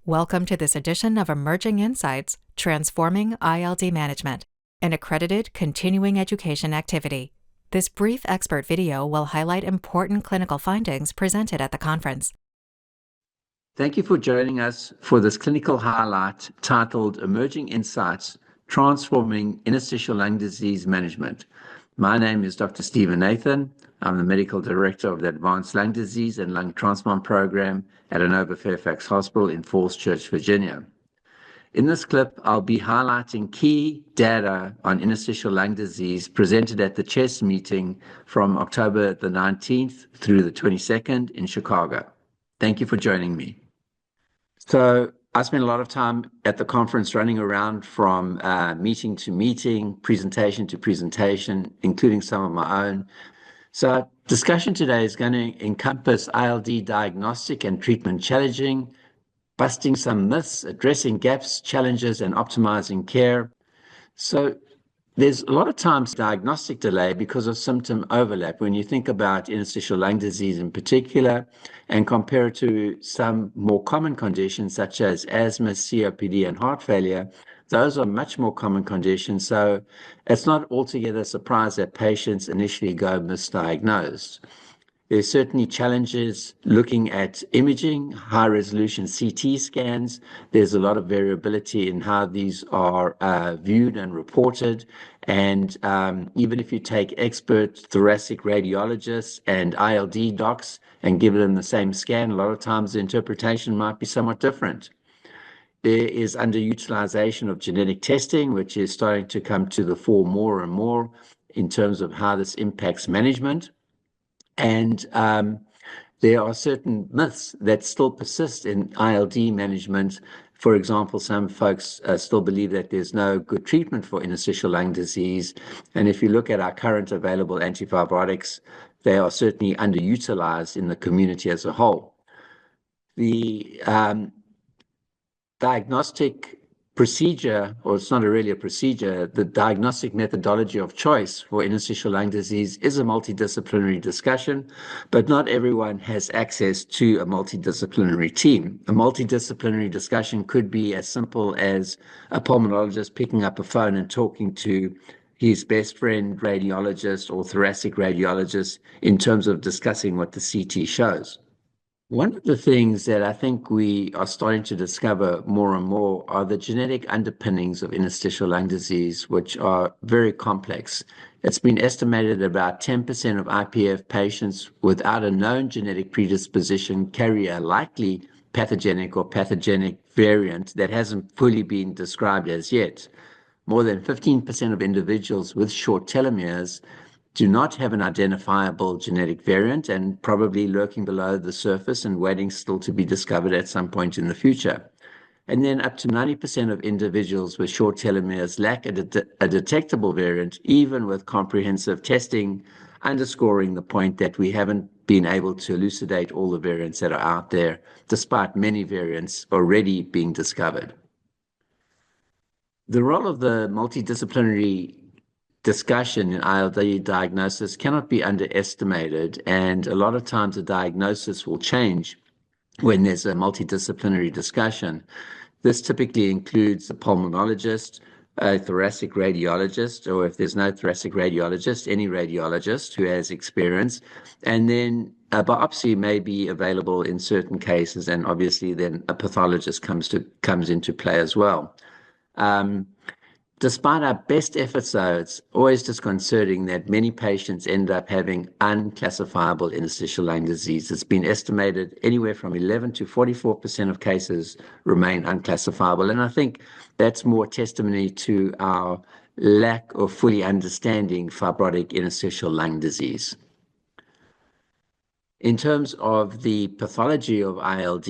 Welcome to this edition of Emerging Insights, Transforming ILD Management, an accredited continuing education activity. This brief expert video will highlight important clinical findings presented at the conference. Thank you for joining us for this clinical highlight titled Emerging Insights, Transforming Interstitial Lung Disease Management. My name is Dr. Stephen Nathan. I'm the Medical Director of the Advanced Lung Disease and Lung Transplant Program at Inova Fairfax Hospital in Falls Church, Virginia. In this clip, I'll be highlighting key data on interstitial lung disease presented at the CHEST meeting from October the 19th through the 22nd in Chicago. Thank you for joining me. So I spent a lot of time at the conference running around from meeting to meeting, presentation to presentation, including some of my own. So our discussion today is going to encompass ILD diagnostic and treatment challenging, busting some myths, addressing gaps, challenges, and optimizing care. So there's a lot of times diagnostic delay because of symptom overlap. When you think about interstitial lung disease in particular and compare it to some more common conditions such as asthma, COPD, and heart failure, those are much more common conditions. So it's not altogether a surprise that patients initially go misdiagnosed. There's certainly challenges looking at imaging, high-resolution CT scans. There's a lot of variability in how these are viewed and reported. And even if you take expert thoracic radiologists and ILD docs and give them the same scan, a lot of times the interpretation might be somewhat different. There is underutilization of genetic testing, which is starting to come to the fore more and more in terms of how this impacts management. And there are certain myths that still persist in ILD management. For example, some folks still believe that there's no good treatment for interstitial lung disease. And if you look at our current available antifibrotics, they are certainly underutilized in the community as a whole. The diagnostic procedure, or it's not really a procedure, the diagnostic methodology of choice for interstitial lung disease is a multidisciplinary discussion, but not everyone has access to a multidisciplinary team. A multidisciplinary discussion could be as simple as a pulmonologist picking up a phone and talking to his best friend radiologist or thoracic radiologist in terms of discussing what the CT shows. One of the things that I think we are starting to discover more and more are the genetic underpinnings of interstitial lung disease, which are very complex. It's been estimated that about 10% of IPF patients without a known genetic predisposition carry a likely pathogenic or pathogenic variant that hasn't fully been described as yet. More than 15% of individuals with short telomeres do not have an identifiable genetic variant and probably lurking below the surface and waiting still to be discovered at some point in the future. And then up to 90% of individuals with short telomeres lack a detectable variant, even with comprehensive testing, underscoring the point that we haven't been able to elucidate all the variants that are out there, despite many variants already being discovered. The role of the multidisciplinary discussion in ILD diagnosis cannot be underestimated, and a lot of times the diagnosis will change when there's a multidisciplinary discussion. This typically includes a pulmonologist, a thoracic radiologist, or if there's no thoracic radiologist, any radiologist who has experience, and then a biopsy may be available in certain cases, and obviously then a pathologist comes into play as well. Despite our best efforts, though, it's always disconcerting that many patients end up having unclassifiable interstitial lung disease. It's been estimated anywhere from 11 to 44% of cases remain unclassifiable. And I think that's more testimony to our lack of fully understanding fibrotic interstitial lung disease. In terms of the pathology of ILD,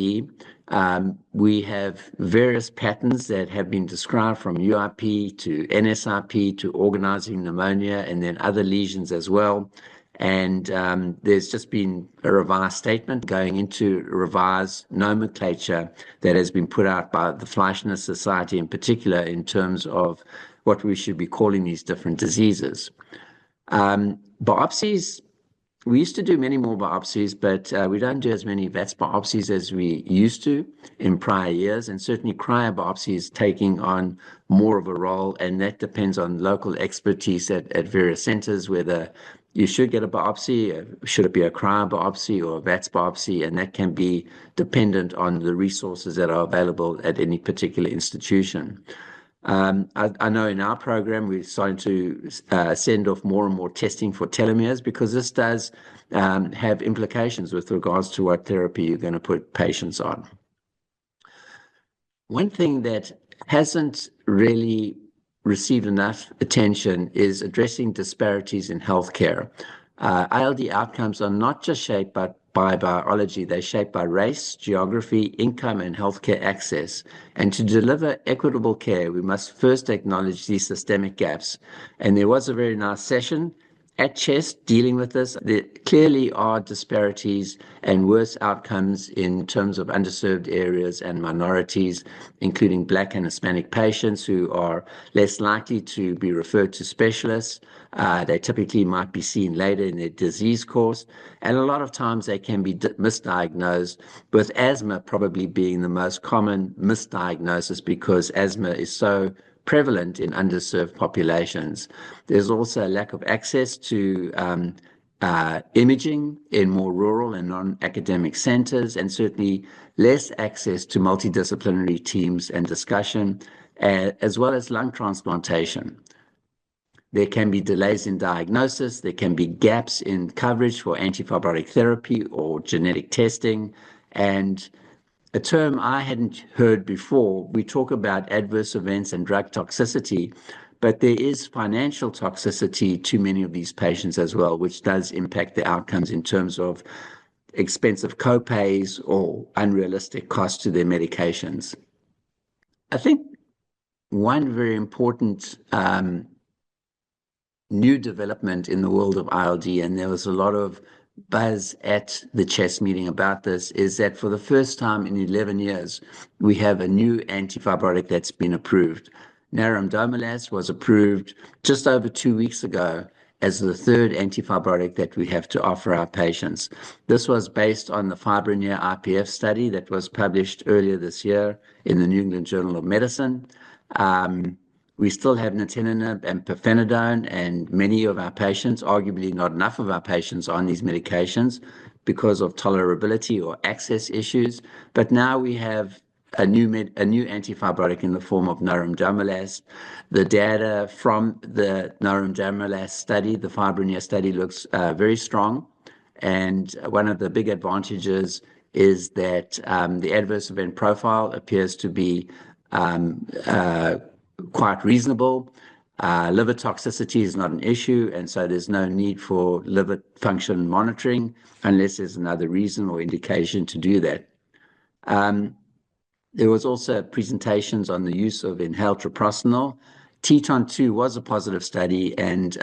we have various patterns that have been described from UIP to NSIP to organizing pneumonia and then other lesions as well. And there's just been a revised statement going into revised nomenclature that has been put out by the Fleischner Society in particular in terms of what we should be calling these different diseases. Biopsies We used to do many more biopsies, but we don't do as many VATS biopsies as we used to in prior years. And certainly cryobiopsy is taking on more of a role, and that depends on local expertise at various centers, whether you should get a biopsy, should it be a cryobiopsy or a VATS biopsy, and that can be dependent on the resources that are available at any particular institution. I know in our program, we're starting to send off more and more testing for telomeres because this does have implications with regards to what therapy you're going to put patients on. One thing that hasn't really received enough attention is addressing disparities in healthcare. ILD outcomes are not just shaped by biology, they're shaped by race, geography, income, and healthcare access. And to deliver equitable care, we must first acknowledge these systemic gaps. And there was a very nice session at CHEST dealing with this. There clearly are disparities and worse outcomes in terms of underserved areas and minorities, including Black and Hispanic patients who are less likely to be referred to specialists. They typically might be seen later in their disease course, and a lot of times they can be misdiagnosed, with asthma probably being the most common misdiagnosis because asthma is so prevalent in underserved populations. There's also a lack of access to imaging in more rural and non-academic centers, and certainly less access to multidisciplinary teams and discussion, as well as lung transplantation. There can be delays in diagnosis. There can be gaps in coverage for antifibrotic therapy or genetic testing. And a term I hadn't heard before, we talk about adverse events and drug toxicity, but there is financial toxicity to many of these patients as well, which does impact the outcomes in terms of expensive copays or unrealistic costs to their medications. I think one very important new development in the world of ILD, and there was a lot of buzz at the CHEST meeting about this, is that for the first time in 11 years, we have a new antifibrotic that's been approved. Nerandomilast was approved just over 2 weeks ago as the third antifibrotic that we have to offer our patients. This was based on the Fibroneer IPF study that was published earlier this year in the New England Journal of Medicine. We still have nintedanib and pirfenidone, and many of our patients, arguably not enough of our patients, are on these medications because of tolerability or access issues. But now we have a new antifibrotic in the form of nerandomilast. The data from the nerandomilast study, the Fibroneer study, looks very strong. And one of the big advantages is that the adverse event profile appears to be quite reasonable. Liver toxicity is not an issue, and so there's no need for liver function monitoring unless there's another reason or indication to do that. There was also presentations on the use of inhaled treprostinil. TETON-2 was a positive study, and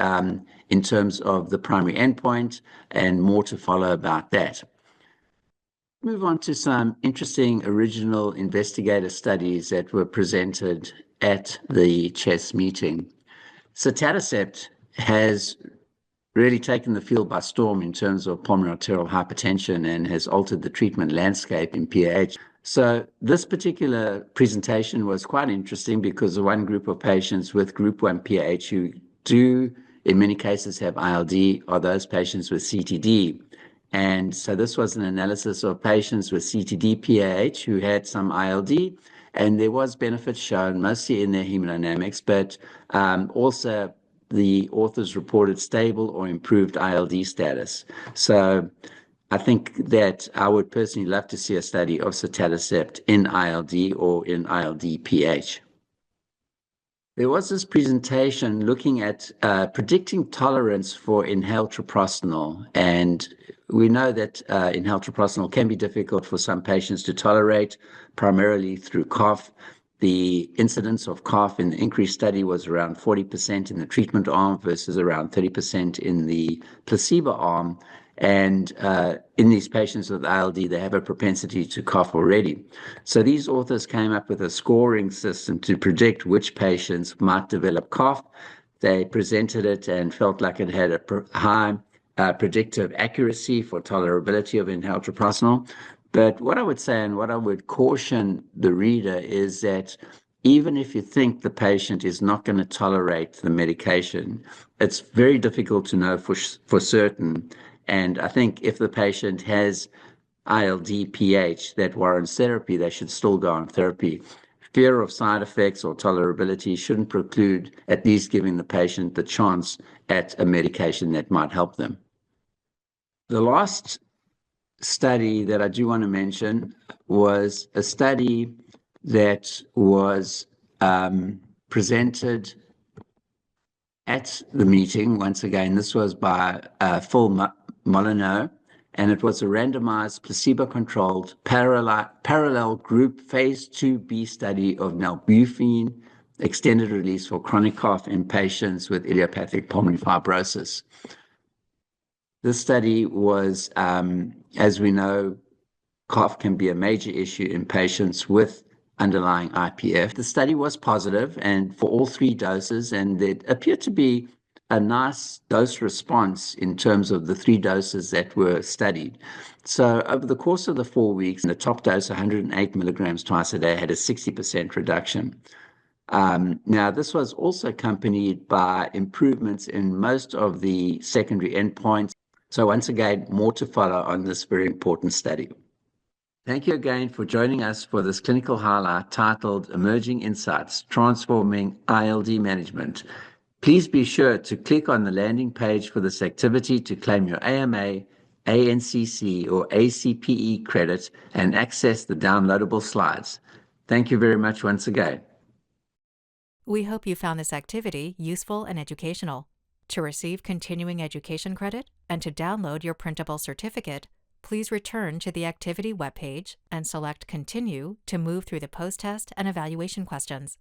in terms of the primary endpoint, and more to follow about that. Move on to some interesting original investigator studies that were presented at the CHEST meeting. Sotatercept has really taken the field by storm in terms of pulmonary arterial hypertension and has altered the treatment landscape in PAH. So this particular presentation was quite interesting because the one group of patients with group 1 PAH who do, in many cases, have ILD are those patients with CTD. And so this was an analysis of patients with CTD PAH who had some ILD, and there was benefit shown mostly in their hemodynamics, but also the authors reported stable or improved ILD status. So I think that I would personally love to see a study of sotatercept in ILD or in ILD PH. There was this presentation looking at predicting tolerance for inhaled treprostinil, and we know that inhaled treprostinil can be difficult for some patients to tolerate, primarily through cough. The incidence of cough in the INCREASE study was around 40% in the treatment arm versus around 30% in the placebo arm. And in these patients with ILD, they have a propensity to cough already. So these authors came up with a scoring system to predict which patients might develop cough. They presented it and felt like it had a high predictive accuracy for tolerability of inhaled treprostinil. But what I would say and what I would caution the reader is that even if you think the patient is not going to tolerate the medication, it's very difficult to know for certain. And I think if the patient has ILD pH that warrants therapy, they should still go on therapy. Fear of side effects or tolerability shouldn't preclude at least giving the patient the chance at a medication that might help them. The last study that I do want to mention was a study that was presented at the meeting. Once again, this was by Phil Molyneux, and it was a randomized, placebo-controlled, parallel group phase 2b study of nalbuphine extended release for chronic cough in patients with idiopathic pulmonary fibrosis. This study was, as we know, cough can be a major issue in patients with underlying IPF. The study was positive and for all 3 doses, and there appeared to be a nice dose response in terms of the 3 doses that were studied. So over the course of the 4 weeks, the top dose, 108 milligrams twice a day, had a 60% reduction. Now, this was also accompanied by improvements in most of the secondary endpoints. So once again, more to follow on this very important study. Thank you again for joining us for this clinical highlight titled Emerging Insights, Transforming ILD Management. Please be sure to click on the landing page for this activity to claim your AMA, ANCC, or ACPE credit and access the downloadable slides. Thank you very much once again. We hope you found this activity useful and educational. To receive continuing education credit and to download your printable certificate, please return to the activity webpage and select Continue to move through the post-test and evaluation questions.